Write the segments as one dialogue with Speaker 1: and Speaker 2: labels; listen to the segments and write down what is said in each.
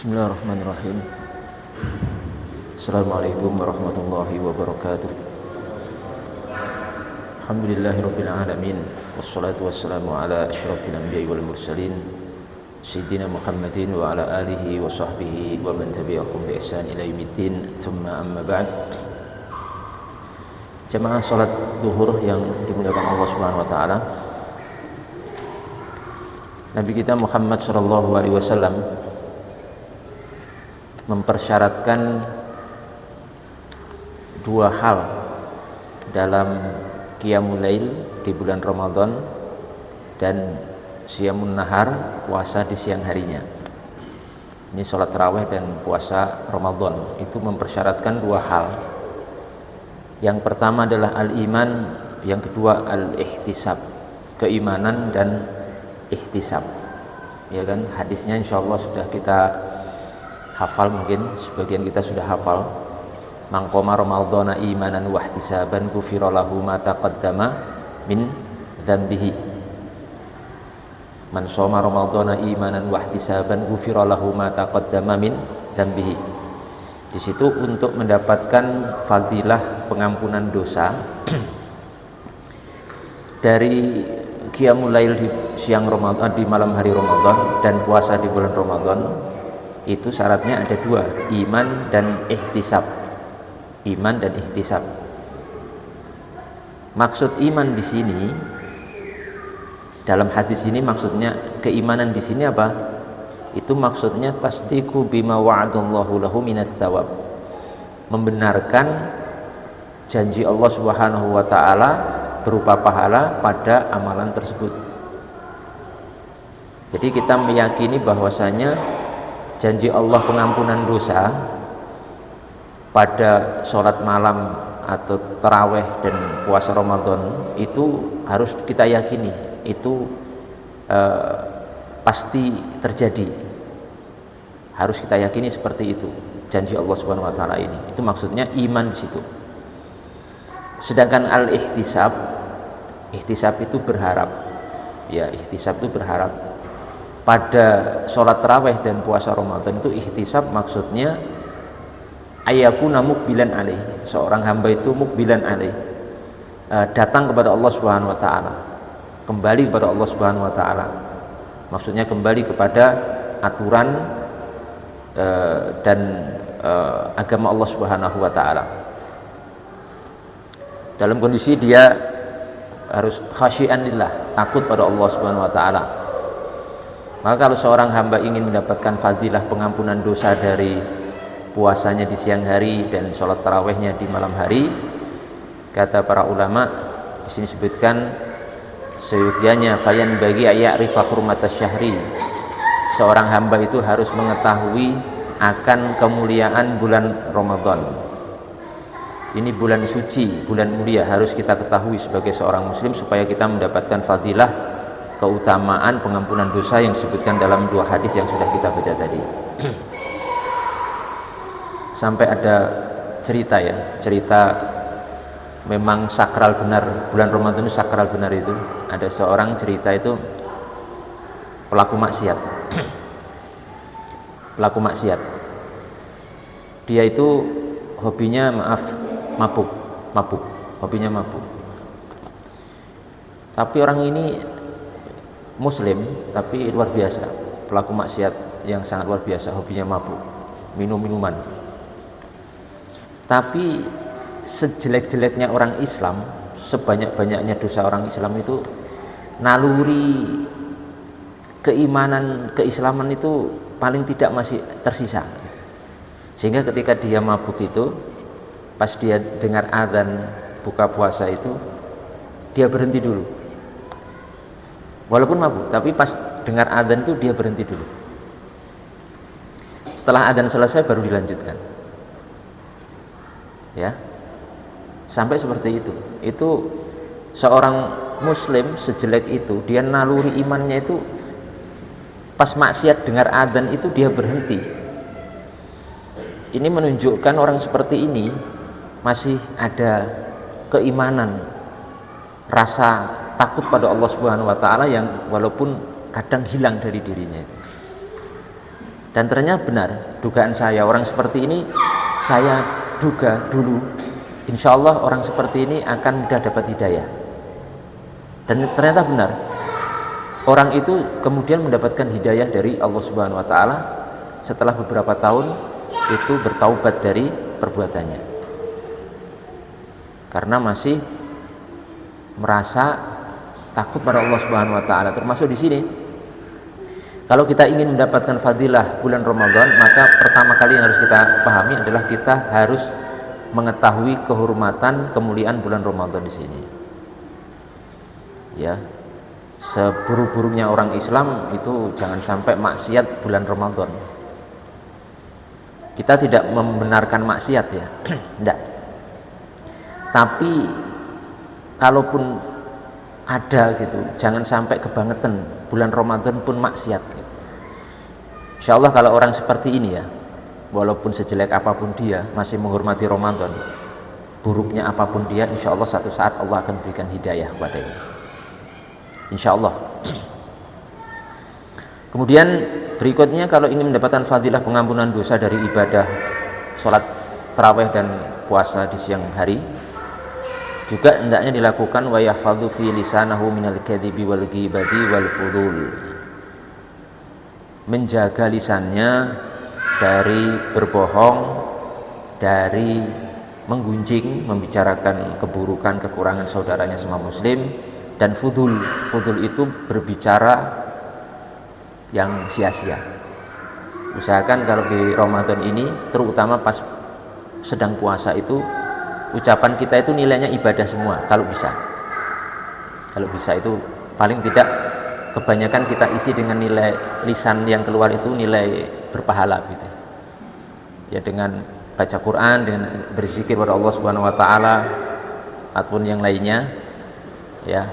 Speaker 1: Bismillahirrahmanirrahim. Assalamualaikum warahmatullahi wabarakatuh. Alhamdulillahirabbil alamin. Wassalatu wassalamu ala asyrafil anbiya'i wal mursalin sayyidina Muhammadin wa ala alihi wa sahbihi wa man tabi'ahum bi ihsan ila yaumiddin. Tsumma amma ba'd. Jamaah salat zuhur yang dimuliakan Allah Subhanahu wa taala. Nabi kita Muhammad sallallahu alaihi wasallam mempersyaratkan dua hal dalam qiyamul lail di bulan Ramadan dan siyamun nahar, puasa di siang harinya. Ini sholat tarawih dan puasa Ramadan itu mempersyaratkan dua hal. Yang pertama adalah al-iman, yang kedua al-ihtisab, keimanan dan ihtisab. Ya kan, hadisnya insyaallah sudah kita hafal, mungkin sebagian kita sudah hafal. Man qama ramadhana imanan wa ihtisaban ghufira lahu ma taqaddama min dzambihi. Man shoma ramadhana imanan wa ihtisaban ghufira lahu ma taqaddama min dzambihi. Di situ untuk mendapatkan fadilah pengampunan dosa dari qiyamul lail di siang Ramadan, di malam hari Ramadan, dan puasa di bulan Ramadan, itu syaratnya ada dua, iman dan ihtisab. Iman dan ihtisab. Maksud iman di sini, dalam hadis ini maksudnya keimanan di sini apa? Itu maksudnya tasdiqu bima wa'adallahu lahu minas thawab. Membenarkan janji Allah Subhanahu wa taala berupa pahala pada amalan tersebut. Jadi kita meyakini bahwasanya janji Allah pengampunan dosa pada sholat malam atau taraweh dan puasa Ramadan itu harus kita yakini, itu pasti terjadi. Harus kita yakini seperti itu, janji Allah Subhanahu wa taala ini. Itu maksudnya iman di situ. Sedangkan al-ihtisab, ihtisab itu berharap. Ya, ihtisab itu berharap. Pada sholat tarawih dan puasa Ramadan itu ihtisab maksudnya ayakuna mukbilan alaih, seorang hamba itu mukbilan alaih, datang kepada Allah Subhanahu wa taala, kembali kepada Allah Subhanahu wa taala, maksudnya kembali kepada aturan dan agama Allah Subhanahu wa taala, dalam kondisi dia harus khasyian lillah, takut pada Allah Subhanahu wa taala. Maka kalau seorang hamba ingin mendapatkan fadilah pengampunan dosa dari puasanya di siang hari dan sholat tarawihnya di malam hari, kata para ulama di sini sebutkan seyogyanya fayan bagi aya'rifa hurmatas syahri, seorang hamba itu harus mengetahui akan kemuliaan bulan Ramadan. Ini bulan suci, bulan mulia, harus kita ketahui sebagai seorang muslim supaya kita mendapatkan fadilah keutamaan pengampunan dosa yang disebutkan dalam dua hadis yang sudah kita baca tadi. Sampai ada cerita, ya, cerita memang sakral benar, bulan Ramadan itu sakral benar. Itu ada seorang cerita, itu pelaku maksiat. Pelaku maksiat, dia itu hobinya mabuk, hobinya mabuk. Tapi orang ini muslim, tapi luar biasa, pelaku maksiat yang sangat luar biasa, hobinya mabuk, minum-minuman. Tapi sejelek-jeleknya orang Islam, sebanyak-banyaknya dosa orang Islam itu, naluri keimanan, keislaman itu paling tidak masih tersisa. Sehingga ketika dia mabuk itu, pas dia dengar azan buka puasa itu, dia berhenti dulu. Walaupun mabuk, tapi pas dengar adzan itu dia berhenti dulu. Setelah adzan selesai baru dilanjutkan. Ya. Sampai seperti itu. Itu seorang muslim sejelek itu, dia naluri imannya itu pas maksiat dengar adzan itu dia berhenti. Ini menunjukkan orang seperti ini masih ada keimanan, rasa takut pada Allah Subhanahu wa taala yang walaupun kadang hilang dari dirinya itu. Dan ternyata benar dugaan saya, orang seperti ini saya duga dulu insya Allah orang seperti ini akan mudah dapat hidayah. Dan ternyata benar, orang itu kemudian mendapatkan hidayah dari Allah Subhanahu wa Ta'ala setelah beberapa tahun itu bertaubat dari perbuatannya, karena masih merasa takut pada Allah Subhanahu wa Ta'ala. Termasuk di sini, kalau kita ingin mendapatkan fadilah bulan Ramadan, maka pertama kali yang harus kita pahami adalah kita harus mengetahui kehormatan kemuliaan bulan Ramadan di sini. Ya, seburuk-buruknya orang Islam itu jangan sampai maksiat bulan Ramadan. Kita tidak membenarkan maksiat ya, tidak. Tapi kalaupun ada gitu, jangan sampai kebangetan bulan Ramadan pun maksiat gitu. Insya Allah kalau orang seperti ini ya, walaupun sejelek apapun dia masih menghormati Ramadan, buruknya apapun dia, insya Allah satu saat Allah akan berikan hidayah kepadanya, insya Allah. Kemudian berikutnya, kalau ingin mendapatkan fadilah pengampunan dosa dari ibadah sholat tarawih dan puasa di siang hari, juga hendaknya dilakukan wa yahfadzu fi lisanahu minal kadhibi wal ghibati wal fudul, menjaga lisannya dari berbohong, dari menggunjing, membicarakan keburukan, kekurangan saudaranya sama muslim, dan fudul. Fudul itu berbicara yang sia-sia. Usahakan kalau di Ramadan ini, terutama pas sedang puasa itu, ucapan kita itu nilainya ibadah semua kalau bisa. Kalau bisa itu paling tidak kebanyakan kita isi dengan nilai lisan yang keluar itu nilai berpahala gitu. Ya dengan baca Quran, dengan berzikir kepada Allah Subhanahu wa Ta'ala ataupun yang lainnya ya.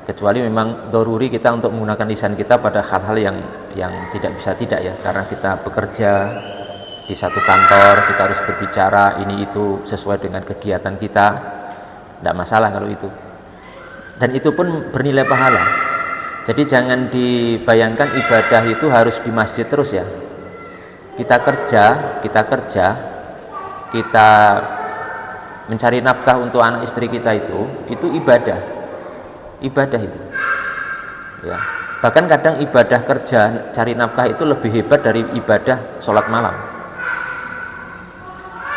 Speaker 1: Kecuali memang daruri kita untuk menggunakan lisan kita pada hal-hal yang tidak bisa tidak ya, karena kita bekerja di satu kantor, kita harus berbicara ini itu sesuai dengan kegiatan kita, tidak masalah kalau itu, dan itu pun bernilai pahala. Jadi jangan dibayangkan ibadah itu harus di masjid terus ya. Kita kerja, kita mencari nafkah untuk anak istri kita, itu ibadah itu ya. Bahkan kadang ibadah kerja cari nafkah itu lebih hebat dari ibadah sholat malam,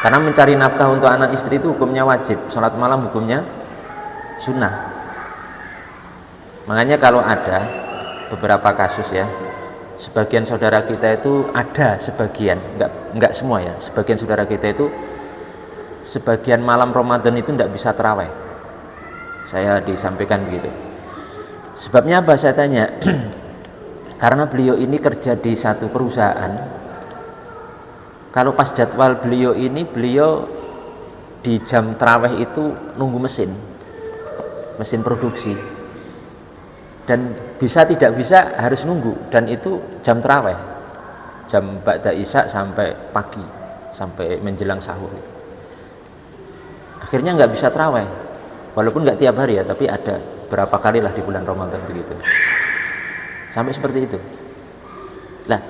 Speaker 1: karena mencari nafkah untuk anak istri itu hukumnya wajib, sholat malam hukumnya sunnah. Makanya kalau ada beberapa kasus ya, sebagian saudara kita itu ada, sebagian, enggak semua ya, sebagian saudara kita itu sebagian malam Ramadan itu enggak bisa tarawih. Saya disampaikan begitu. Sebabnya apa saya tanya? Karena beliau ini kerja di satu perusahaan. Kalau pas jadwal beliau ini, beliau di jam tarawih itu nunggu mesin produksi, dan bisa tidak bisa harus nunggu, dan itu jam tarawih, jam ba'da isya sampai pagi, sampai menjelang sahur. Akhirnya nggak bisa tarawih, walaupun nggak tiap hari ya, tapi ada berapa kali lah di bulan Ramadan begitu, sampai seperti itu. Lah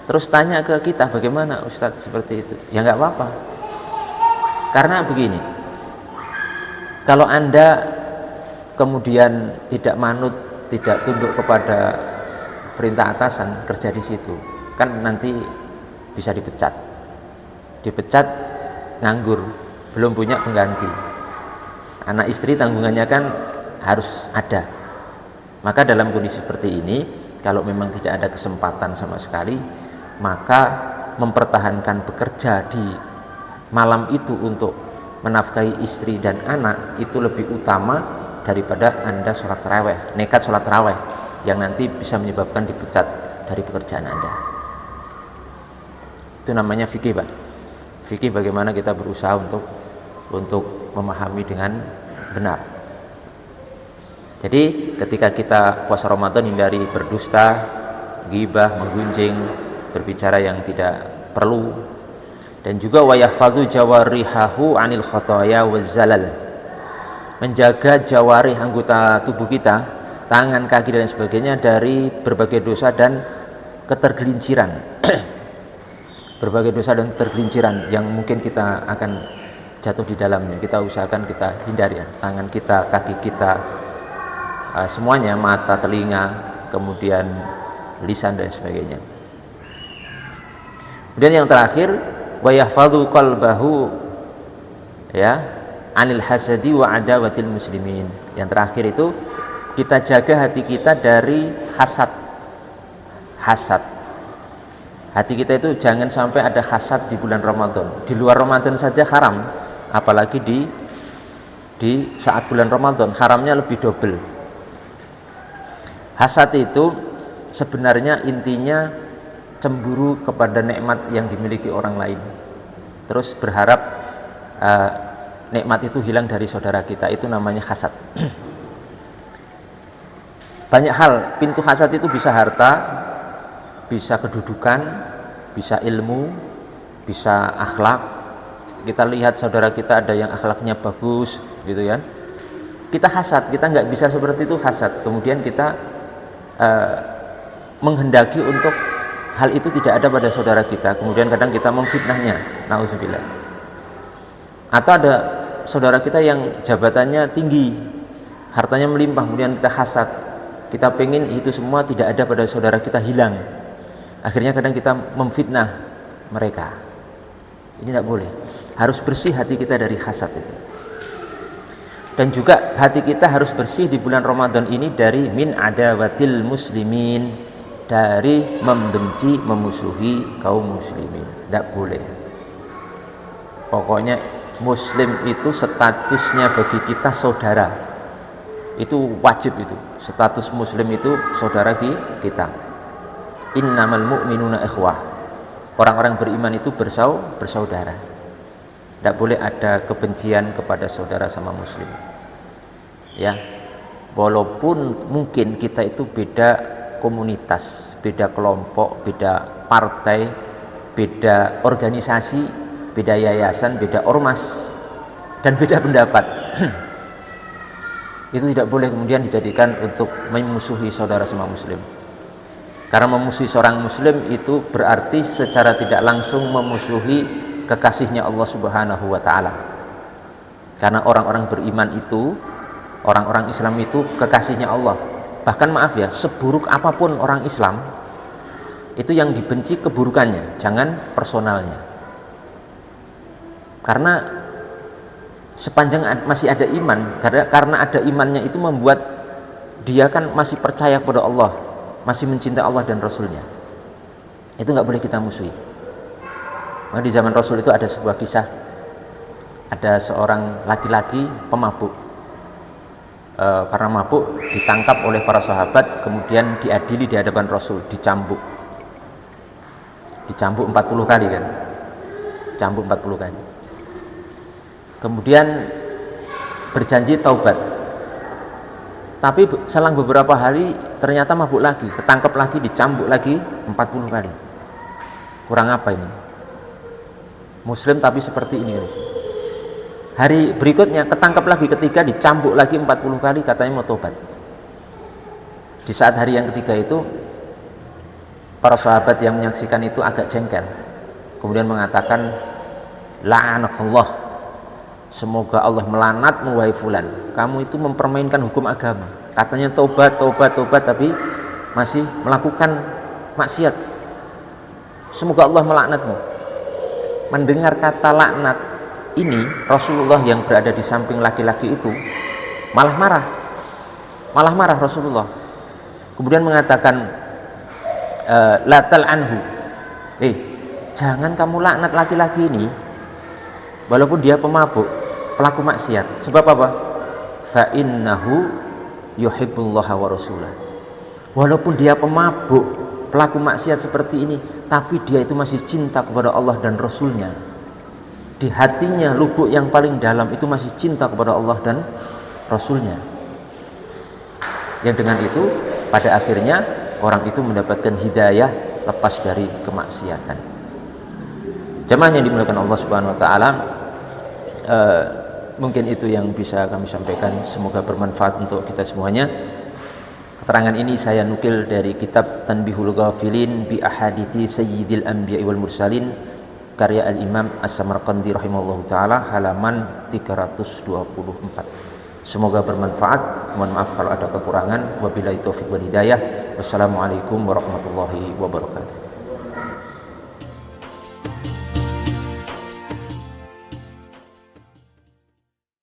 Speaker 1: terus tanya ke kita, bagaimana Ustadz seperti itu? Ya nggak apa-apa, karena begini, kalau Anda kemudian tidak manut, tidak tunduk kepada perintah atasan kerja di situ, kan nanti bisa dipecat nganggur, belum punya pengganti. Anak istri tanggungannya kan harus ada. Maka dalam kondisi seperti ini, kalau memang tidak ada kesempatan sama sekali, maka mempertahankan bekerja di malam itu untuk menafkahi istri dan anak itu lebih utama daripada Anda sholat tarawih, nekat sholat tarawih yang nanti bisa menyebabkan dipecat dari pekerjaan Anda. Itu namanya fikih, Pak. Fikih bagaimana kita berusaha untuk memahami dengan benar. Jadi ketika kita puasa Ramadan, hindari berdusta, ghibah, menggunjing, berbicara yang tidak perlu, dan juga wa yahfadzu jawarihahu anil khotoya wazzalal, menjaga jawarih, anggota tubuh kita, tangan, kaki dan sebagainya, dari berbagai dosa dan ketergelinciran. berbagai dosa dan tergelinciran yang mungkin kita akan jatuh di dalamnya. Kita usahakan kita hindari ya. Tangan kita, kaki kita, semuanya, mata, telinga, kemudian lisan dan sebagainya. Kemudian yang terakhir, wa yahfadhu qalbahu ya anil hasadi wa adawatil muslimin. Yang terakhir itu kita jaga hati kita dari hasad. Hati kita itu jangan sampai ada hasad di bulan Ramadan. Di luar Ramadan saja haram, apalagi di saat bulan Ramadan haramnya lebih double. Hasad itu sebenarnya intinya cemburu kepada nikmat yang dimiliki orang lain, terus berharap nikmat itu hilang dari saudara kita. Itu namanya hasad. Banyak hal, pintu hasad itu bisa harta, bisa kedudukan, bisa ilmu, bisa akhlak. Kita lihat saudara kita ada yang akhlaknya bagus gitu ya, kita hasad. Kita nggak bisa seperti itu hasad, kemudian kita menghendaki untuk hal itu tidak ada pada saudara kita, kemudian kadang kita memfitnahnya, nauzubillah. Atau ada saudara kita yang jabatannya tinggi, hartanya melimpah, kemudian kita hasad, kita pengen itu semua tidak ada pada saudara kita, hilang. Akhirnya kadang kita memfitnah mereka. Ini tidak boleh. Harus bersih hati kita dari hasad itu. Dan juga hati kita harus bersih di bulan Ramadan ini dari min adawatil muslimin, dari membenci, memusuhi kaum muslimin. Tidak boleh. Pokoknya muslim itu statusnya bagi kita saudara. Itu wajib itu. Status muslim itu saudara kita. Innamal mu'minuna ikhwah. Orang-orang beriman itu bersaudara. Tidak boleh ada kebencian kepada saudara sama muslim. Ya. Walaupun mungkin kita itu beda komunitas, beda kelompok, beda partai, beda organisasi, beda yayasan, beda ormas, dan beda pendapat. Itu tidak boleh kemudian dijadikan untuk memusuhi saudara sama muslim. Karena memusuhi seorang muslim itu berarti secara tidak langsung memusuhi kekasihnya Allah Subhanahu wa ta'ala. Karena orang-orang beriman itu, orang-orang Islam itu kekasihnya Allah. Bahkan maaf ya, seburuk apapun orang Islam, itu yang dibenci keburukannya, jangan personalnya. Karena sepanjang masih ada iman, karena ada imannya itu membuat dia kan masih percaya kepada Allah, masih mencintai Allah dan Rasulnya. Itu nggak boleh kita musuhi. Di zaman Rasul itu ada sebuah kisah, ada seorang laki-laki pemabuk, karena mabuk ditangkap oleh para sahabat, kemudian diadili di hadapan Rasul, dicambuk 40 kali kan, cambuk 40 kali. Kemudian berjanji taubat, tapi selang beberapa hari ternyata mabuk lagi, ketangkep lagi, dicambuk lagi 40 kali. Kurang apa ini? Muslim tapi seperti ini. Hari berikutnya ketangkap lagi, ketiga dicambuk lagi 40 kali, katanya mau tobat. Di saat hari yang ketiga itu para sahabat yang menyaksikan itu agak jengkel, kemudian mengatakan, la'anakallah, semoga Allah melaknatmu wahai fulan, kamu itu mempermainkan hukum agama. Katanya tobat tapi masih melakukan maksiat, semoga Allah melaknatmu. Mendengar kata laknat ini, Rasulullah yang berada di samping laki-laki itu malah marah Rasulullah. Kemudian mengatakan, la tal'anhu, jangan kamu laknat laki-laki ini walaupun dia pemabuk, pelaku maksiat. Sebab apa? Fa innahu yuhibbullaha wa rasulah. Walaupun dia pemabuk, pelaku maksiat seperti ini, tapi dia itu masih cinta kepada Allah dan Rasulnya. Di hatinya, lubuk yang paling dalam itu masih cinta kepada Allah dan Rasulnya. Yang dengan itu pada akhirnya orang itu mendapatkan hidayah, lepas dari kemaksiatan. Jemaah yang dimuliakan Allah Subhanahu wa ta'ala, mungkin itu yang bisa kami sampaikan. Semoga bermanfaat untuk kita semuanya. Keterangan ini saya nukil dari kitab Tanbihul Ghafilin bi Ahadithi Sayyidil Anbiya wal Mursalin karya Al-Imam As-Samarqandi rahimahullahu taala, halaman 324. Semoga bermanfaat. Mohon maaf kalau ada kekurangan. Wabillahi taufiq wal hidayah. Wassalamualaikum warahmatullahi wabarakatuh.